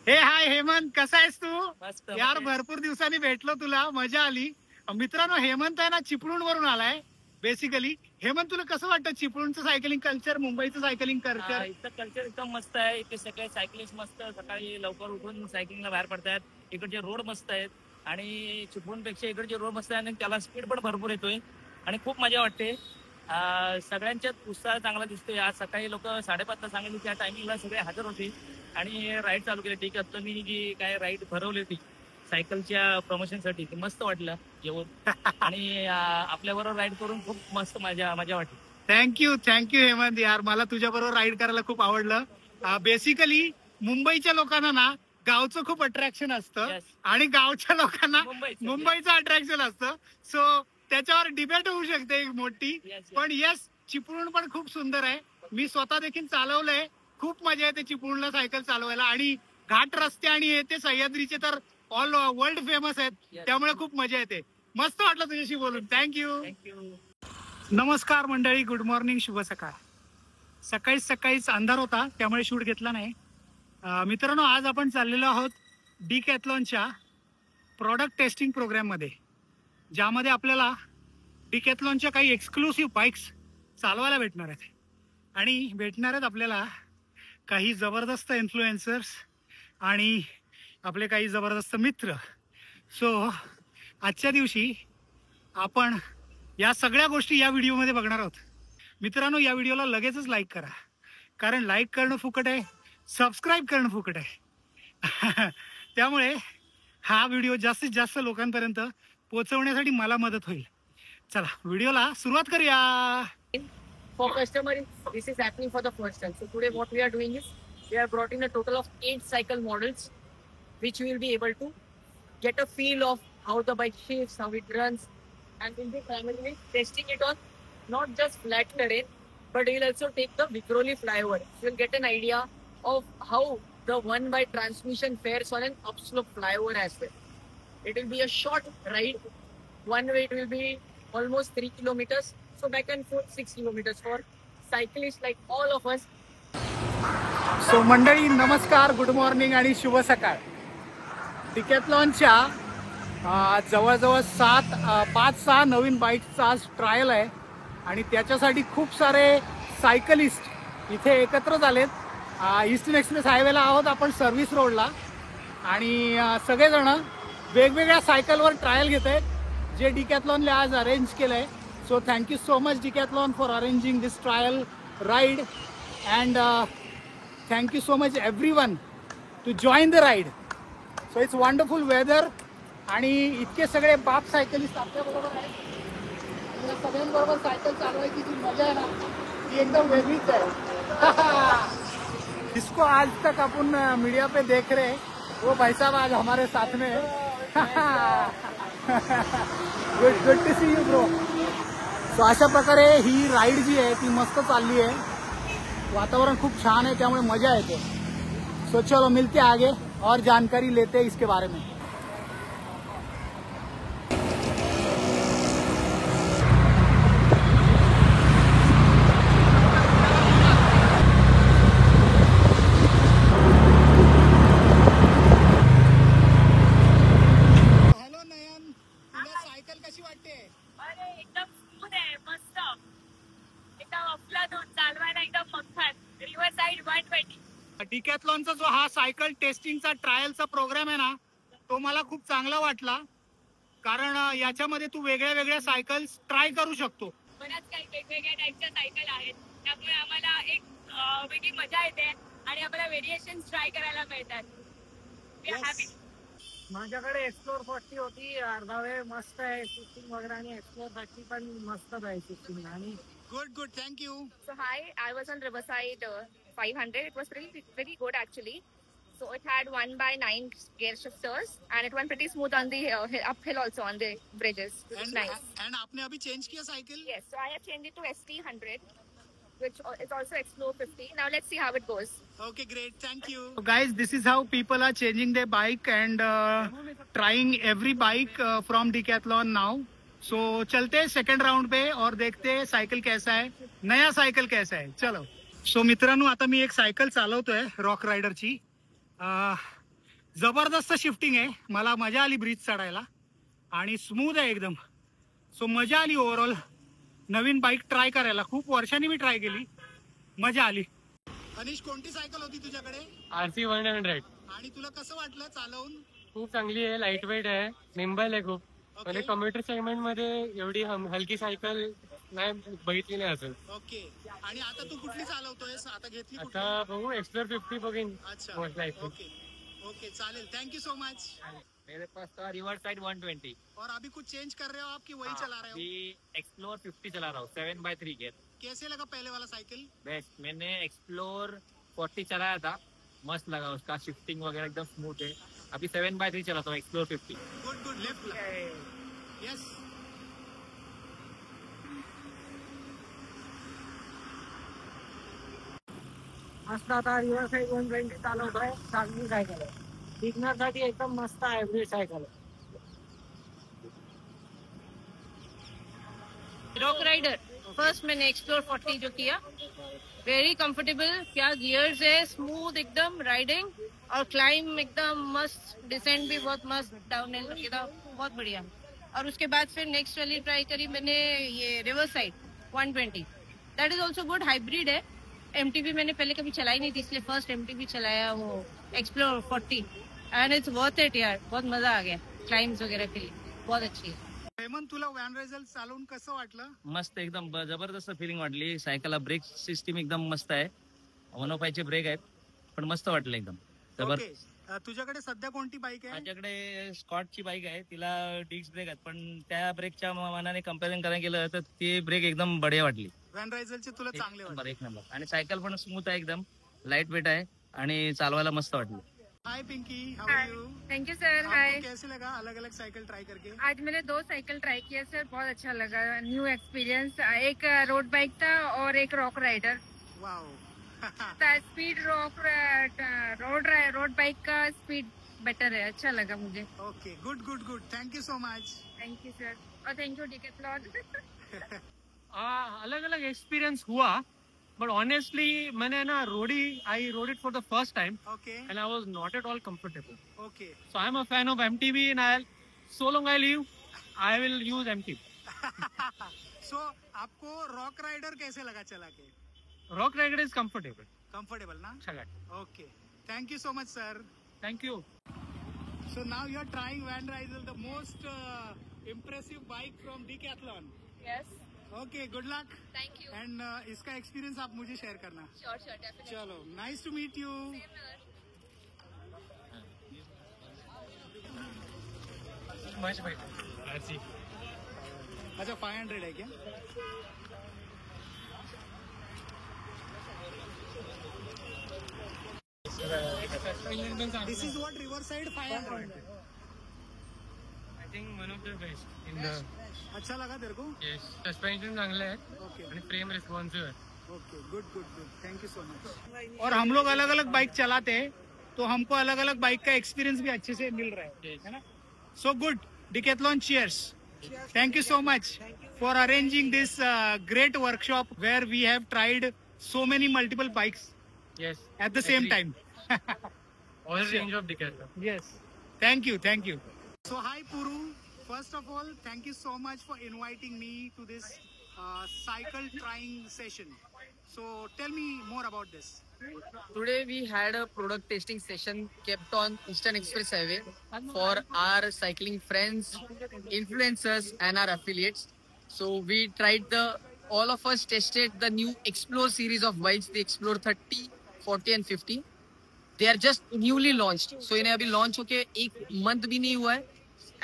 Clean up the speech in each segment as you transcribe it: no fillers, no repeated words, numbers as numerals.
हे हाय हेमंत, कसा आहेस तू? मस्त यार भरपूर दिवसांनी भेटलो, तुला मजा आली. मित्रांनो, हेमंत आहे ना चिपळूण वरून आलाय बेसिकली. हेमंत, तुला कसं वाटतं चिपळूणचं सायकलिंग कल्चर, मुंबईचं सायकलिंग कल्चर? इथं कल्चर एकदम मस्त आहे. इथे सगळे सायकलिस्ट मस्त सकाळी लवकर उठून सायकलिंगला बाहेर पडतात. इकडचे रोड मस्त आहेत आणि चिपळूणपेक्षा इकडचे रोड मस्त आहे आणि त्याला स्पीड पण भरपूर येतोय आणि खूप मजा वाटते. सगळ्यांच्यात उत्साह चांगला दिसतोय. आज सकाळी लोक 5:30ला सांगितले त्या टायमिंगला सगळे हजर होते आणि राईड चालू केली. ठीक आहे, मी जी काय राईड भरवली होती सायकलच्या प्रमोशनसाठी ती मस्त वाटलं जेवण आणि आपल्याबरोबर राईड करून खूप मस्त मजा वाटली. थँक्यू हेमंत. यार मला तुझ्या बरोबर राईड करायला खूप आवडलं. बेसिकली मुंबईच्या लोकांना ना गावचं खूप अट्रॅक्शन असतं Yes. आणि गावच्या लोकांना मुंबईचं, मुंबईचं अट्रॅक्शन असतं. सो त्याच्यावर डिबेट होऊ शकते एक मोठी. Yes. पण येस, चिपळूण पण खूप सुंदर आहे. मी स्वतः देखील चालवलंय. खूप मजा येते चिपळूणला सायकल चालवायला आणि घाट रस्ते आणि हे ते सह्याद्रीचे तर ऑल वर्ल्ड फेमस आहेत. Yes. त्यामुळे खूप मजा येते. मस्त वाटलं तुझ्याशी बोलून. थँक्यू. थँक्यू. नमस्कार मंडळी, गुड मॉर्निंग, शुभ सकाळ. सकाळीच अंधार होता त्यामुळे शूट घेतला नाही. मित्रांनो, आज आपण चाललेलो आहोत डिकॅथलॉनच्या प्रॉडक्ट टेस्टिंग प्रोग्राम मध्ये, ज्यामध्ये आपल्याला डिकॅथलॉनच्या काही एक्सक्लुसिव्ह बाईक्स चालवायला भेटणार आहेत आणि भेटणार आहेत आपल्याला काही जबरदस्त इन्फ्लुएन्सर्स आणि आपले काही जबरदस्त मित्र. सो आजच्या दिवशी आपण या सगळ्या गोष्टी या व्हिडिओमध्ये बघणार आहोत. मित्रांनो, या व्हिडिओला लगेचच लाईक करा, कारण लाईक करणं फुकट आहे, सबस्क्राईब करणं फुकट आहे. त्यामुळे हा व्हिडिओ जास्तीत जास्त लोकांपर्यंत पोहोचवण्यासाठी मला मदत होईल. चला व्हिडिओला सुरुवात करूया. For customers, this is happening for the first time. So today what we are doing is we are brought in a total of 8 cycle models, which we will be able to get a feel of how the bike shifts, how it runs, and we'll be primarily testing it on not just flat terrain, but we'll also take the Vikhroli flyover. So you'll get an idea of how the 1x transmission fares on an upslope flyover as well. It will be a short ride. One way it will be almost 3 kilometers. So back and forth 6 kilometers for cyclists like all of us. So मंडळी, नमस्कार, good morning आणि शुभ सकाळ. डिकॅथलॉनच्या जवळजवळ 5-6 नवीन बाईक्सचा आज trial आहे आणि त्याच्यासाठी खूप सारे सायकलिस्ट इथे एकत्र झालेत. ईस्टर्न एक्सप्रेस हायवेला आहोत आपण, सर्व्हिस रोडला, आणि सगळेजण वेगवेगळ्या सायकलवर ट्रायल घेत आहेत, जे डिकॅथलॉनने आज अरेंज केलं आहे. So thank you so much Decathlon for arranging this trial ride, and thank you so much everyone to join the ride. So it's wonderful weather आणि इतके सगळे बाप सायकलिस्ट आपल्याबरोबर आहेत. या सगळ्यांबरोबर सायकल चालवायची जी मजा आहे ना, ती एकदम वेगळीच आहे. जिसको आज तक अपन मीडिया पे देख रहे हैं, वो भाई साहब आज हमारे साथ में है. Good to see you bro. So अशा प्रकारे ही राईड जी आहे ती मस्त चालली आहे. वातावरण खूप छान आहे त्यामुळे मजा येते. सो चलो मिलते आगे और जानकारी लेते हैं इसके बारे में. हॅलो नयन, तुला सायकल कशी वाटते? अरे एकदम स्मूथ आहे, मस्त एकदम अफलातून चालवायला एकदम मक्खन. River side 120. डिकॅथलॉनचा जो हा सायकल टेस्टिंगचा ट्रायलचा प्रोग्राम आहे ना, तो मला खूप चांगला वाटला, कारण याच्यामध्ये तू वेगळ्या वेगळ्या सायकल्स ट्राय करू शकतो. बऱ्याच काही वेगवेगळ्या टाईपच्या सायकल आहेत, त्यामुळे आम्हाला एक वेगळी मजा येते आणि आम्हाला व्हेरिएशन ट्राय करायला मिळतात. We are happy. माझ्याकडे एक्सप्लोर 40 होती, अर्धा वेळ मस्त आहे शूटिंग वगैरे, आणि एक्सप्लोर 30 पण मस्त आहे शूटिंग. आणि good, thank you. So hi, I was on Riverside 500. It was very good actually. So it had 1x9 gear shifters and it went pretty smooth on the uphill also on the bridges. It was nice. And आपने अभी change किया cycle? Yes, so I have changed it to ST100, which is also Explore 50. Now let's see how it goes. Okay, great, thank you. So guys, this is how people are changing their bike and trying every bike from Decathlon now. So चलते हैं second round पे और देखते हैं cycle कैसा है, नया cycle कैसा है. चलो. सो मित्रांनो, आता मी एक सायकल चालवतोय रॉक रायडरची. जबरदस्त शिफ्टिंग आहे, मला मजा आली ब्रिज चढायला आणि स्मूथ आहे एकदम. सो मजा आली ओव्हरऑल नवीन बाईक ट्राय करायला. खूप वर्षांनी मी ट्राय केली, मजा आली. अनिश, कोणती सायकल होती तुझ्याकडे? RC 100. आणि तुला कसं वाटलं चालवून? खूप चांगली आहे, लाईट वेट आहे, निंबल आहे खूप. म्हणजे कम्प्युटर सेगमेंट मध्ये एवढी हलकी सायकल नाही बघितली नाही असेल. ओके. आणि आता तू कुठली चालवतोयस? आता घेतली कुठली? आता बघू एक्सप्लोर 50 बघीन. अच्छा, most likely. ओके ओके, चालेल. Thank you so much. मेरे पास था रिवर साइड 120. और अभी कुछ चेंज कर रहे हो आप कि वही चला रहे हो? अभी एक्सप्लोर 50 चला रहा हूँ 7x3 गियर. कैसे लगा पहले वाला साइकिल? बेस्ट. मैंने एक्सप्लोर 40 चलाया था, मस्त लगा, उसका शिफ्टिंग वगैरह एकदम स्मूथ है. अभी 7x3 चलाता हूँ explore 50. Good good. Left yes. मस्त. आता रिवर साइड 120 चालवतोय. चांगली सायकल आहे, बिगनरसाठी एकदम मस्त हायब्रिड सायकल आहे. रॉक राइडर फर्स्ट मैंने एक्सप्लोर 40 जो किया, वेरी कंफर्टेबल. क्या गियर्स है, स्मूथ एकदम राइडिंग, और क्लाइम एकदम मस्त, डिसेंट भी बहुत मस्त, डाउन हिल बहुत बढ़िया. और उसके बाद फिर नेक्स्ट वाली ट्राई करी मैंने ये river side 120. That is also good, hybrid है. MTB मैंने पहले कभी चलाई नहीं थी, इसलिए फर्स्ट MTB चलाया वो explore 40, end it's worth it यार. बहुत मजा आ गया क्लाइम्स वगैरह के लिए, बहुत अच्छी है. हेमंत, तुला वॅन रायझल चालवून कसं वाटलं? मस्त, एकदम जबरदस्त फिलिंग वाटली. सायकलला ब्रेक सिस्टीम एकदम मस्त आहे, 105 चे ब्रेक आहेत, पण मस्त वाटलं एकदम. जबर. ओके. तुझ्याकडे सध्या कोणती बाईक आहे? माझ्याकडे स्कॉटची बाईक आहे, तिला डिस्क ब्रेक आहेत, पण त्या ब्रेकच्या मानाने कम्पॅरिझन करायला गेलं तर ते ब्रेक एकदम बढिया वाटली. वॅन रायझलचे तुला चांगले एक नंबर, वाटले? एक नंबर. आणि सायकल पण स्मूथ आहे, एकदम लाईट वेट आहे आणि चालवायला मस्त वाटली. Hi Pinky, how are you? Thank you sir. आपको कैसे लगा अलग अलग साइकिल ट्राई करके? आज मैंने 2 साइकिल ट्राई किया सर, बहुत अच्छा लगा, न्यू एक्सपीरियंस. एक रोड बाइक था और एक rock rider. Wow. Speed road bike का स्पीड बेटर है, अच्छा लगा मुझे. Okay, good good good. Thank you so much. Thank you sir, और थैंक यू डिकैथलॉन. अलग अलग एक्सपीरियंस हुआ, बट ऑनेस्टली मैंने ना I rode it for the first time okay and I was not at all comfortable. Okay. So I'm a fan of MTB and so long I live, I will use MTB. So आपको rock rider कैसे लगा चला के? Rock Rider is comfortable. Comfortable ना? अच्छा गाड़ी. Okay, thank you so much sir. Thank you. So now you are trying Van Rysel, the most impressive bike from Decathlon. Yes, Okay, good luck. Thank you. And इसका experience आप मुझे share करना. Sure sure, definitely. चलो, nice to meet you. Much better. RC. अच्छा, 500 है क्या? This is what Riverside 500. I think one of the best in the. अच्छा लगा तेरे को? Yes. Suspension चांगला है ओके आणि frame responsive है. Okay, good good good. Thank you so much. और हम लोग अलग अलग बाइक चलाते हैं, तो हमको अलग अलग बाइक का एक्सपीरियंस भी अच्छे से मिल रहा Yes. है ना? So good. Decathlon, cheers. Thank you so much for arranging this great workshop where we have tried so many multiple bikes Yes. at the same Agree. time. All range of Decathlon. Yes. Thank you. Thank you. So hi Puru. First of all, thank you so much for inviting me to this cycle trying session. So tell me more about this. Today we had a product tasting session kept on Eastern Express Highway for our cycling friends, influencers and our affiliates. So we tried all of us tested the new Explore series of bikes, the Explore 30, 40 and 50. They are just newly launched. So इन्हें अभी launch okay 1 month भी नहीं हुआ है.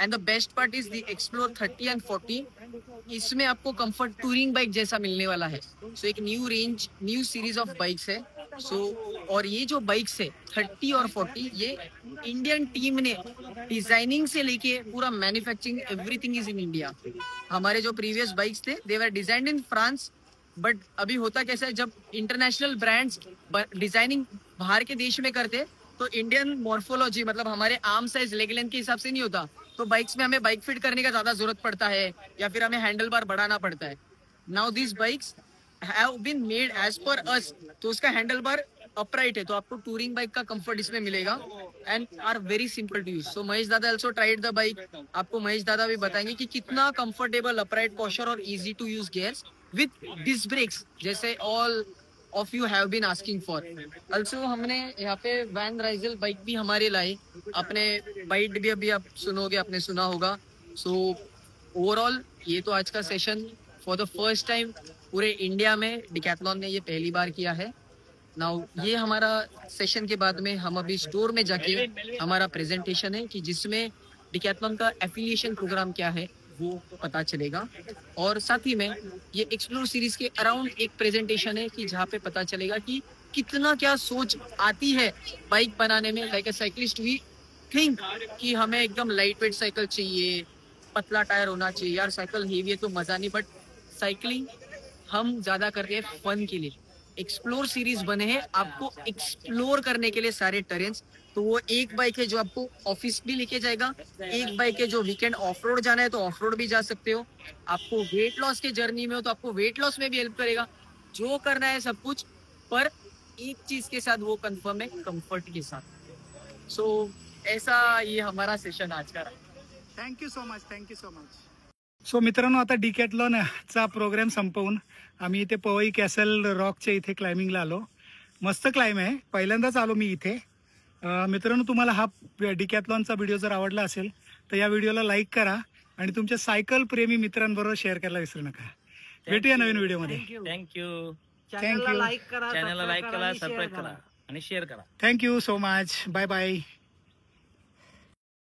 And the best part is the Explore 30 and 40. इसमें आपको comfort touring bike जैसा मिलने वाला है. So एक new range, new series of bikes है. So और ये जो bikes है 30 और 40, ये इंडियन टीम ने डिजाइनिंग से लेके पूरा manufacturing everything is in India. हमारे जो प्रीवियस बाइक्स थे दे वर डिजाइन्ड इन फ्रांस, बट अभी होता कैसा है, जब इंटरनेशनल ब्रांड्स डिजाइनिंग बाहर के देश में करते तो इंडियन मॉर्फोलॉजी मतलब हमारे आर्म साइज लेग लेंथ के हिसाब से नहीं होता, तो बाइक्स में हमें बाइक फिट करने का ज्यादा जरूरत पड़ता है या फिर हमें हैंडल बार बढ़ाना पड़ता है. Now this bikes have been made as per us, तो उसका हैंडल बार अपराइट है, तो आपको टूरिंग बाइक का कंफर्ट इसमें मिलेगा. and are very simple to use. So Mahesh Dada also tried the bike. आपको महेश दादा भी बताएंगे कि कितना comfortable upright posture और easy to use gears with disc brakes जैसे all of you have been asking for. Also हमने यहाँ पे वैन राइजल बाइक भी हमारे लाए. अपने बाइक भी अभी आप सुनोगे, आपने सुना होगा. So ओवरऑल ये तो आज का session for the first time पूरे इंडिया में डिकैथलॉन ने ये पहली बार किया है. नाउ ये हमारा सेशन के बाद में हम अभी स्टोर में जाके हमारा प्रेजेंटेशन है कि जिसमें डिकैथलॉन का एफिलिएशन प्रोग्राम क्या है वो पता चलेगा. और साथ ही में ये एक्सप्लोर सीरीज के अराउंड एक प्रेजेंटेशन है कि जहाँ पे पता चलेगा कि कितना क्या सोच आती है बाइक बनाने में. Like a cyclist we think कि हमें एकदम लाइट वेट साइकिल चाहिए, पतला टायर होना चाहिए. यार साइकिल हेवी है तो मजा नहीं, बट साइकिलिंग हम ज्यादा कर रहे हैं फन के लिए. एक्सप्लोर सीरीज बने हैं आपको एक्सप्लोर करने के लिए सारे टेरेन्स. तो वो एक बाइक है जो आपको ऑफिस भी लेके जाएगा, एक बाइक है जो वीकेंड ऑफ रोड जाना है तो ऑफ रोड भी जा सकते हो. आपको वेट लॉस के जर्नी में हो तो आपको वेट लॉस में भी हेल्प करेगा. जो करना है सब कुछ, पर एक चीज के साथ वो कंफर्म है, कंफर्ट के साथ. सो ऐसा ये हमारा सेशन आज का रहा. Thank you so much. सो मित्रांनो, आता डिकॅथलॉनचा प्रोग्राम संपवून आम्ही इथे पवई कॅसल रॉकच्या इथे क्लाइम्बिंगला आलो. मस्त क्लाइम आहे, पहिल्यांदाच आलो मी इथे. मित्रांनो, तुम्हाला हा डिकॅथलॉनचा व्हिडिओ जर आवडला असेल तर या व्हिडिओला लाईक करा आणि तुमच्या सायकल प्रेमी मित्रांबरोबर शेअर करायला विसरू नका. भेटूया नवीन व्हिडिओमध्ये. थँक्यू. थँक्यू. चॅनलला लाईक करा, सबस्क्राईब करा आणि शेअर करा. Thank you so much. Bye bye.